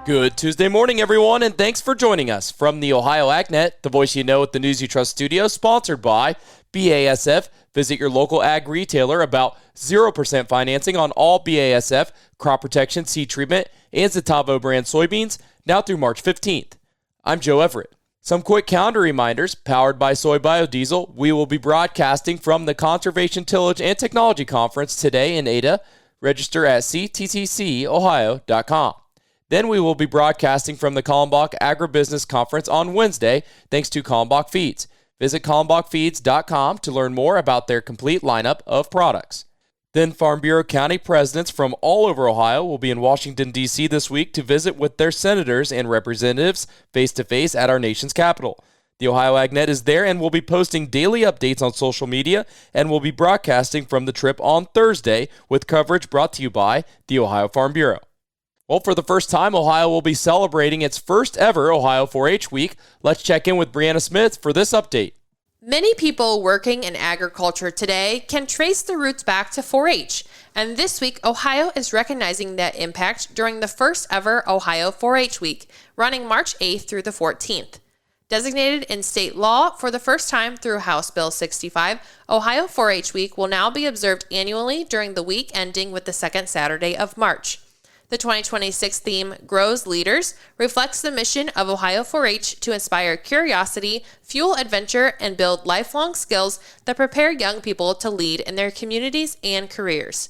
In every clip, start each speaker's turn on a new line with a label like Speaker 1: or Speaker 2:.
Speaker 1: Good Tuesday morning, everyone, and thanks for joining us from the Ohio AgNet, the voice you know at the News You Trust studio, sponsored by BASF. Visit your local ag retailer about 0% financing on all BASF, crop protection, seed treatment, and Zetavo brand soybeans, now through March 15th. I'm Joe Everett. Some quick calendar reminders. Powered by Soy Biodiesel, we will be broadcasting from the Conservation Tillage and Technology Conference today in Ada. Register at ctccohio.com. Then we will be broadcasting from the Kalmbach Agribusiness Conference on Wednesday, thanks to Kalmbach Feeds. Visit kalmbachfeeds.com to learn more about their complete lineup of products. Then Farm Bureau County presidents from all over Ohio will be in Washington, D.C. this week to visit with their senators and representatives face-to-face at our nation's capital. The Ohio AgNet is there and will be posting daily updates on social media and will be broadcasting from the trip on Thursday with coverage brought to you by the Ohio Farm Bureau. Well, for the first time, Ohio will be celebrating its first ever Ohio 4-H Week. Let's check in with Brianna Smith for this update.
Speaker 2: Many people working in agriculture today can trace the roots back to 4-H, and this week Ohio is recognizing that impact during the first ever Ohio 4-H Week, running March 8th through the 14th. Designated in state law for the first time through House Bill 65, Ohio 4-H Week will now be observed annually during the week ending with the second Saturday of March. The 2026 theme, Grows Leaders, reflects the mission of Ohio 4-H to inspire curiosity, fuel adventure, and build lifelong skills that prepare young people to lead in their communities and careers.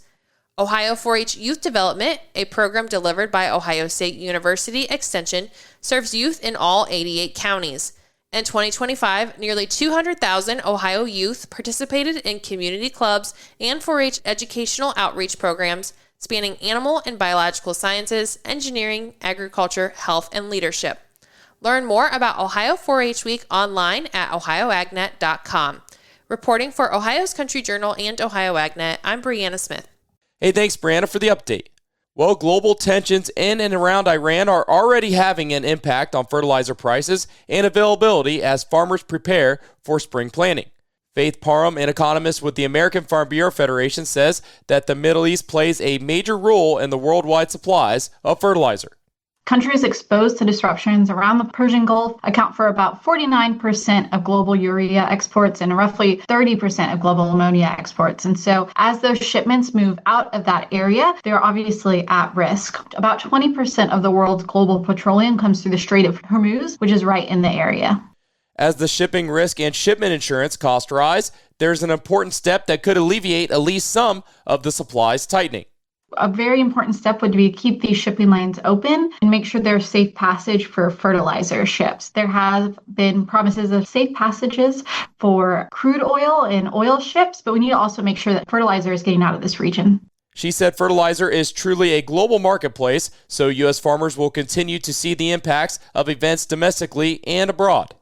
Speaker 2: Ohio 4-H Youth Development, a program delivered by Ohio State University Extension, serves youth in all 88 counties. In 2025, nearly 200,000 Ohio youth participated in community clubs and 4-H educational outreach programs spanning animal and biological sciences, engineering, agriculture, health, and leadership. Learn more about Ohio 4-H Week online at ohioagnet.com. Reporting for Ohio's Country Journal and Ohio AgNet, I'm Brianna Smith.
Speaker 1: Hey, thanks, Brianna, for the update. Well, global tensions in and around Iran are already having an impact on fertilizer prices and availability as farmers prepare for spring planting. Faith Parham, an economist with the American Farm Bureau Federation, says that the Middle East plays a major role in the worldwide supplies of fertilizer.
Speaker 3: Countries exposed to disruptions around the Persian Gulf account for about 49% of global urea exports and roughly 30% of global ammonia exports. And so as those shipments move out of that area, they're obviously at risk. About 20% of the world's global petroleum comes through the Strait of Hormuz, which is right in the area.
Speaker 1: As the shipping risk and shipment insurance costs rise, there's an important step that could alleviate at least some of the supplies tightening.
Speaker 3: A very important step would be to keep these shipping lanes open and make sure there's safe passage for fertilizer ships. There have been promises of safe passages for crude oil and oil ships, but we need to also make sure that fertilizer is getting out of this region.
Speaker 1: She said fertilizer is truly a global marketplace, so U.S. farmers will continue to see the impacts of events domestically and abroad.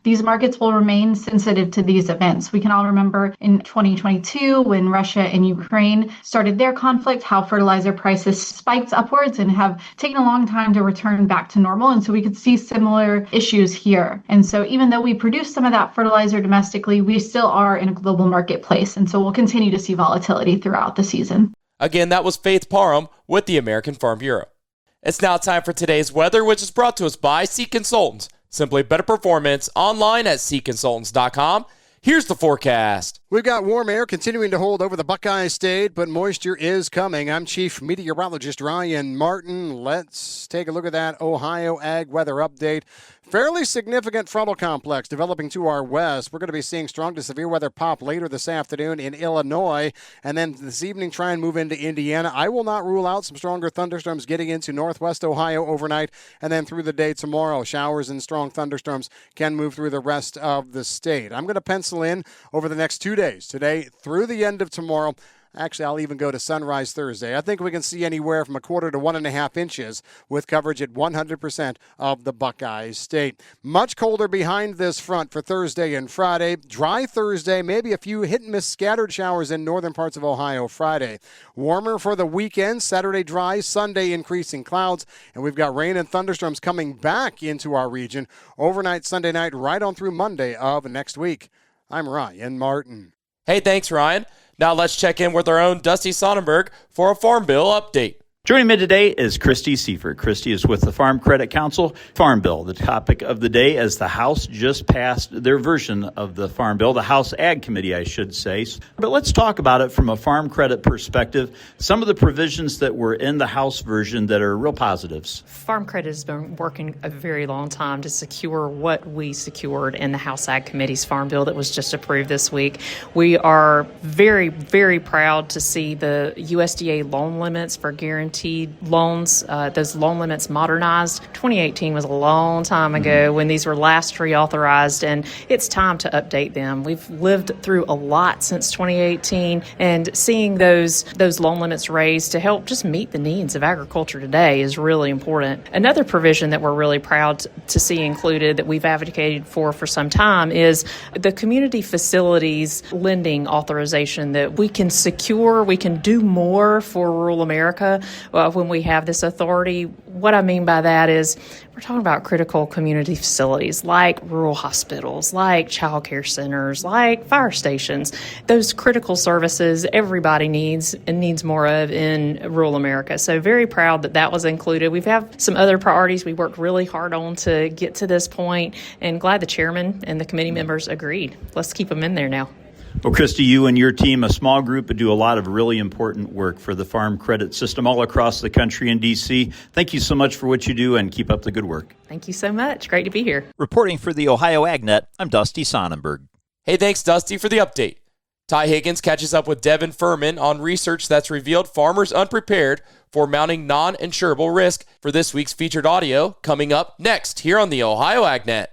Speaker 3: These markets will remain sensitive to these events. We can all remember in 2022 when Russia and Ukraine started their conflict, how fertilizer prices spiked upwards and have taken a long time to return back to normal. And so we could see similar issues here. And so even though we produce some of that fertilizer domestically, we still are in a global marketplace. And so we'll continue to see volatility throughout the season.
Speaker 1: Again, that was Faith Parham with the American Farm Bureau. It's now time for today's weather, which is brought to us by Seat Consultants. Simply better performance online at seatconsultants.com. Here's the forecast.
Speaker 4: We've got warm air continuing to hold over the Buckeye State, but moisture is coming. I'm Chief Meteorologist Ryan Martin. Let's take a look at that Ohio Ag weather update. Fairly significant frontal complex developing to our west. We're going to be seeing strong to severe weather pop later this afternoon in Illinois, and then this evening try and move into Indiana. I will not rule out some stronger thunderstorms getting into northwest Ohio overnight, and then through the day tomorrow. Showers and strong thunderstorms can move through the rest of the state. I'm going to pencil in over the next 2 days, today through the end of tomorrow. Actually, I'll even go to sunrise Thursday. I think we can see anywhere from 1/4 to 1.5 inches with coverage at 100% of the Buckeye State. Much colder behind this front for Thursday and Friday. Dry Thursday, maybe a few hit-and-miss scattered showers in northern parts of Ohio Friday. Warmer for the weekend. Saturday dry, Sunday increasing clouds. And we've got rain and thunderstorms coming back into our region overnight Sunday night right on through Monday of next week. I'm Ryan Martin.
Speaker 1: Hey, thanks, Ryan. Now let's check in with our own Dusty Sonnenberg for a Farm Bill update.
Speaker 5: Joining me today is Christy Seifert. Christy is with the Farm Credit Council Farm Bill. The topic of the day as the House just passed their version of the Farm Bill, the House Ag Committee, I should say. But let's talk about it from a farm credit perspective. Some of the provisions that were in the House version that are real positives.
Speaker 6: Farm Credit has been working a very long time to secure what we secured in the House Ag Committee's Farm Bill that was just approved this week. We are very, very proud to see the USDA loan limits for guaranteed loans, those loan limits modernized. 2018 was a long time ago when these were last reauthorized, and it's time to update them. We've lived through a lot since 2018, and seeing those loan limits raised to help just meet the needs of agriculture today is really important. Another provision that we're really proud to see included that we've advocated for some time is the community facilities lending authorization, that we can secure, we can do more for rural America when we have this authority. What I mean by that is we're talking about critical community facilities like rural hospitals, like child care centers, like fire stations. Those critical services everybody needs and needs more of in rural America. So very proud that that was included. We've had some other priorities we worked really hard on to get to this point, and glad the chairman and the committee members agreed. Let's keep them in there now.
Speaker 5: Well, Christy, you and your team, a small group, do a lot of really important work for the farm credit system all across the country in D.C. Thank you so much for what you do, and keep up the good work.
Speaker 6: Thank you so much. Great to be here.
Speaker 7: Reporting for the Ohio AgNet, I'm Dusty Sonnenberg.
Speaker 1: Hey, thanks, Dusty, for the update. Ty Higgins catches up with Devin Furman on research that's revealed farmers unprepared for mounting non-insurable risk for this week's featured audio, coming up next here on the Ohio AgNet.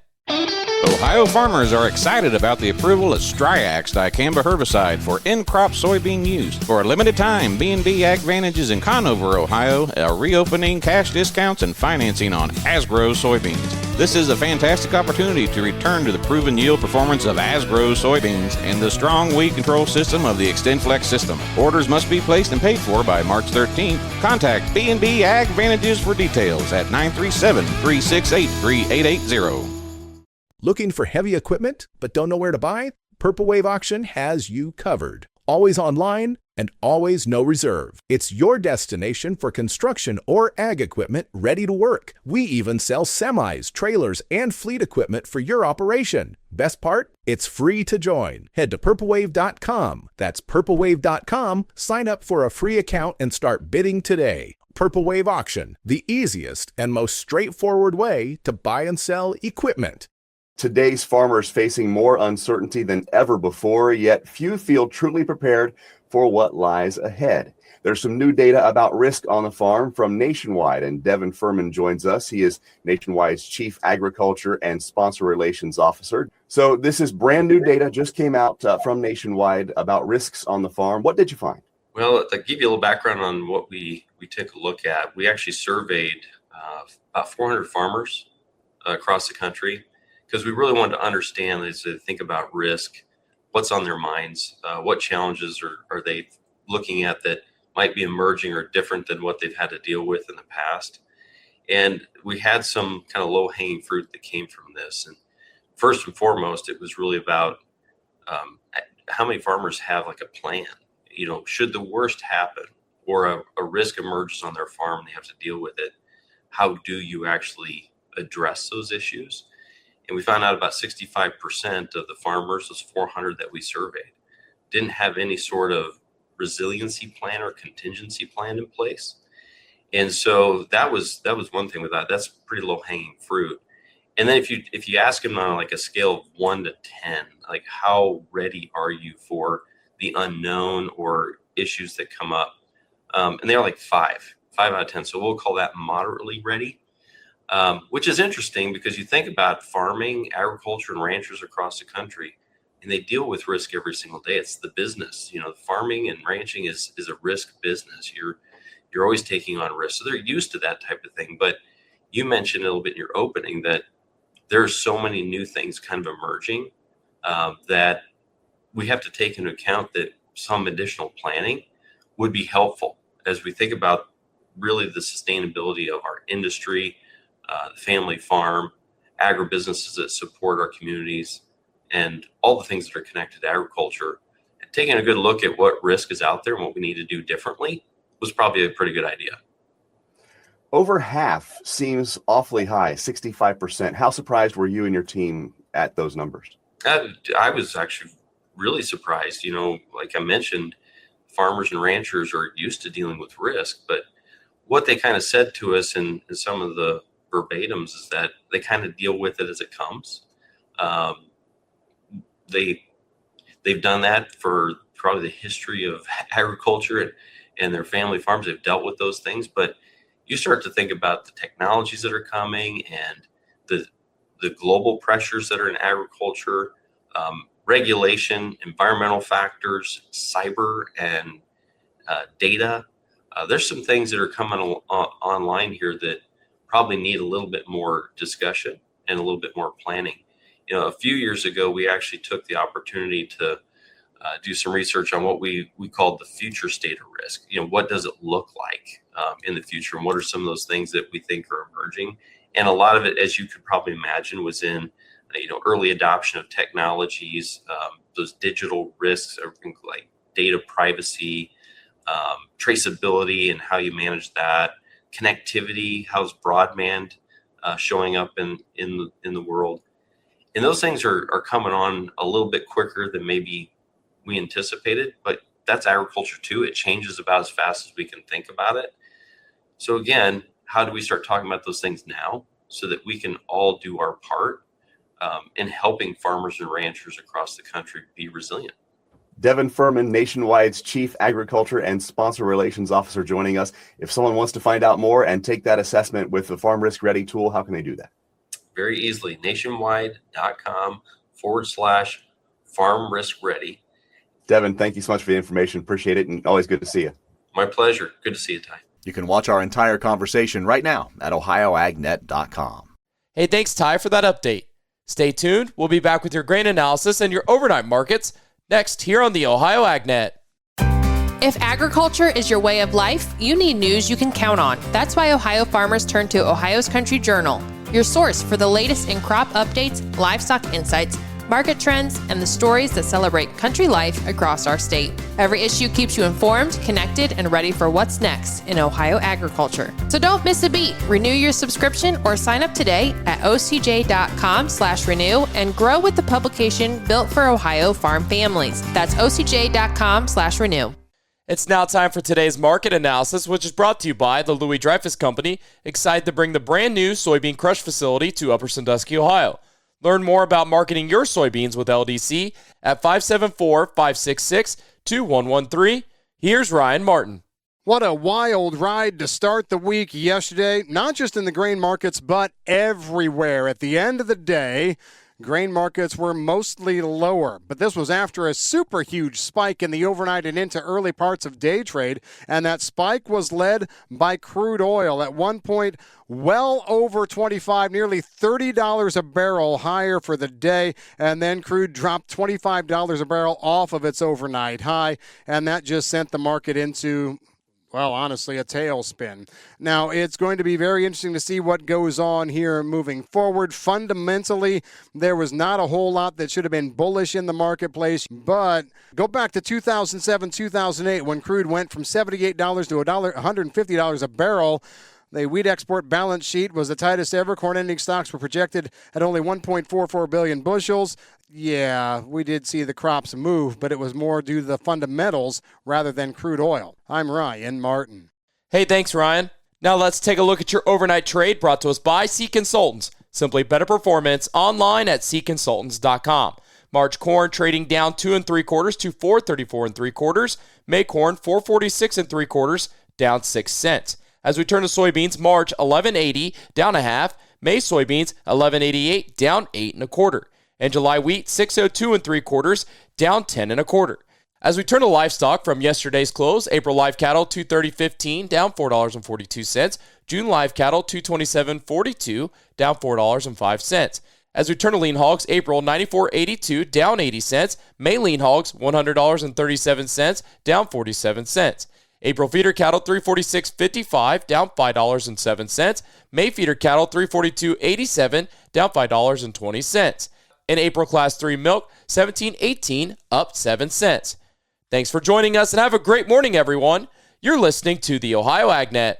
Speaker 8: Ohio farmers are excited about the approval of Striax dicamba herbicide for in-crop soybean use. For a limited time, B&B AgVantages in Conover, Ohio, are reopening cash discounts and financing on Asgrow soybeans. This is a fantastic opportunity to return to the proven yield performance of Asgrow soybeans and the strong weed control system of the XtendFlex system. Orders must be placed and paid for by March 13th. Contact B&B AgVantages for details at 937-368-3880.
Speaker 9: Looking for heavy equipment but don't know where to buy? Purple Wave Auction has you covered. Always online and always no reserve. It's your destination for construction or ag equipment ready to work. We even sell semis, trailers, and fleet equipment for your operation. Best part? It's free to join. Head to purplewave.com. That's purplewave.com. Sign up for a free account and start bidding today. Purple Wave Auction, the easiest and most straightforward way to buy and sell equipment.
Speaker 10: Today's farmers facing more uncertainty than ever before, yet few feel truly prepared for what lies ahead. There's some new data about risk on the farm from Nationwide, and Devin Furman joins us. He is Nationwide's Chief Agriculture and Sponsor Relations Officer. So this is brand new data, just came out from Nationwide about risks on the farm. What did you find?
Speaker 11: Well, to give you a little background on what we took a look at, we actually surveyed about 400 farmers across the country, because we really wanted to understand, as they think about risk, what's on their minds, what challenges are they looking at that might be emerging or different than what they've had to deal with in the past. And we had some kind of low-hanging fruit that came from this. And first and foremost, it was really about how many farmers have like a plan. You know, should the worst happen or a risk emerges on their farm and they have to deal with it, how do you actually address those issues? And we found out about 65% of the farmers, those 400 that we surveyed, didn't have any sort of resiliency plan or contingency plan in place. And so that was one thing with that. That's pretty low hanging fruit. And then if you ask them on like a scale of 1 to 10, like how ready are you for the unknown or issues that come up? And they're like 5 out of 10. So we'll call that moderately ready. Which is interesting because you think about farming, agriculture, and ranchers across the country, and they deal with risk every single day. It's the business. You know, farming and ranching is a risk business. You're always taking on risk. So they're used to that type of thing. But you mentioned a little bit in your opening that there's so many new things kind of emerging that we have to take into account that some additional planning would be helpful as we think about really the sustainability of our industry, the family farm, agribusinesses that support our communities, and all the things that are connected to agriculture. And taking a good look at what risk is out there and what we need to do differently was probably a pretty good idea.
Speaker 10: Over half seems awfully high, 65%. How surprised were you and your team at those numbers?
Speaker 11: I was actually really surprised. Like I mentioned, farmers and ranchers are used to dealing with risk, but what they kind of said to us in some of the verbatims is that they kind of deal with it as it comes. They've done that for probably the history of agriculture and their family farms. They've dealt with those things, but you start to think about the technologies that are coming and the global pressures that are in agriculture, regulation, environmental factors, cyber, and data. There's some things that are coming online here that probably need a little bit more discussion and a little bit more planning. A few years ago, we actually took the opportunity to do some research on what we called the future state of risk. What does it look like in the future, and what are some of those things that we think are emerging? And a lot of it, as you could probably imagine, was in early adoption of technologies, those digital risks like data privacy, traceability, and how you manage that, connectivity, how's broadband showing up in the world. And those things are coming on a little bit quicker than maybe we anticipated, but that's agriculture too. It changes about as fast as we can think about it. So again, how do we start talking about those things now so that we can all do our part in helping farmers and ranchers across the country be resilient?
Speaker 10: Devin Furman, Nationwide's Chief Agriculture and Sponsor Relations Officer, joining us. If someone wants to find out more and take that assessment with the Farm Risk Ready tool, how can they do that?
Speaker 11: Very easily, nationwide.com/farm risk ready.
Speaker 10: Devin, thank you so much for the information. Appreciate it, and always good to see you.
Speaker 11: My pleasure. Good to see you, Ty.
Speaker 12: You can watch our entire conversation right now at ohioagnet.com.
Speaker 1: Hey, thanks, Ty, for that update. Stay tuned. We'll be back with your grain analysis and your overnight markets next here on the Ohio AgNet.
Speaker 2: If agriculture is your way of life, you need news you can count on. That's why Ohio farmers turn to Ohio's Country Journal, your source for the latest in crop updates, livestock insights, market trends, and the stories that celebrate country life across our state. Every issue keeps you informed, connected, and ready for what's next in Ohio agriculture. So don't miss a beat. Renew your subscription or sign up today at ocj.com/renew and grow with the publication built for Ohio farm families. That's ocj.com/renew.
Speaker 1: It's now time for today's market analysis, which is brought to you by the Louis Dreyfus Company, excited to bring the brand new soybean crush facility to Upper Sandusky, Ohio. Learn more about marketing your soybeans with LDC at 574-566-2113. Here's Ryan Martin.
Speaker 4: What a wild ride to start the week yesterday, not just in the grain markets, but everywhere. At the end of the day, grain markets were mostly lower, but this was after a super huge spike in the overnight and into early parts of day trade, and that spike was led by crude oil at one point well over $25, nearly $30 a barrel higher for the day, and then crude dropped $25 a barrel off of its overnight high, and that just sent the market into, well, honestly, a tailspin. Now, it's going to be very interesting to see what goes on here moving forward. Fundamentally, there was not a whole lot that should have been bullish in the marketplace, but go back to 2007, 2008, when crude went from $78 to $150 a barrel. The wheat export balance sheet was the tightest ever. Corn ending stocks were projected at only 1.44 billion bushels. Yeah, we did see the crops move, but it was more due to the fundamentals rather than crude oil. I'm Ryan Martin.
Speaker 1: Hey, thanks, Ryan. Now let's take a look at your overnight trade brought to us by Sea Consultants. Simply better performance online at seaconsultants.com. March corn trading down 2 3/4 to 434 3/4. May corn 446 3/4, down 6 cents. As we turn to soybeans, March 11.80, down a half. May soybeans 11.88, down 8 1/4. And July wheat 602 3/4, down 10 1/4. As we turn to livestock from yesterday's close, April live cattle 230.15, down $4.42. June live cattle 227.42, down $4.05. As we turn to lean hogs, April 94.82, down 80 cents. May lean hogs $100.37, down 47 cents. April feeder cattle 346.55, down $5.07. May feeder cattle 342.87, down $5.20. And April class 3 milk 17.18, up 7 cents. Thanks for joining us and have a great morning, everyone. You're listening to the Ohio AgNet.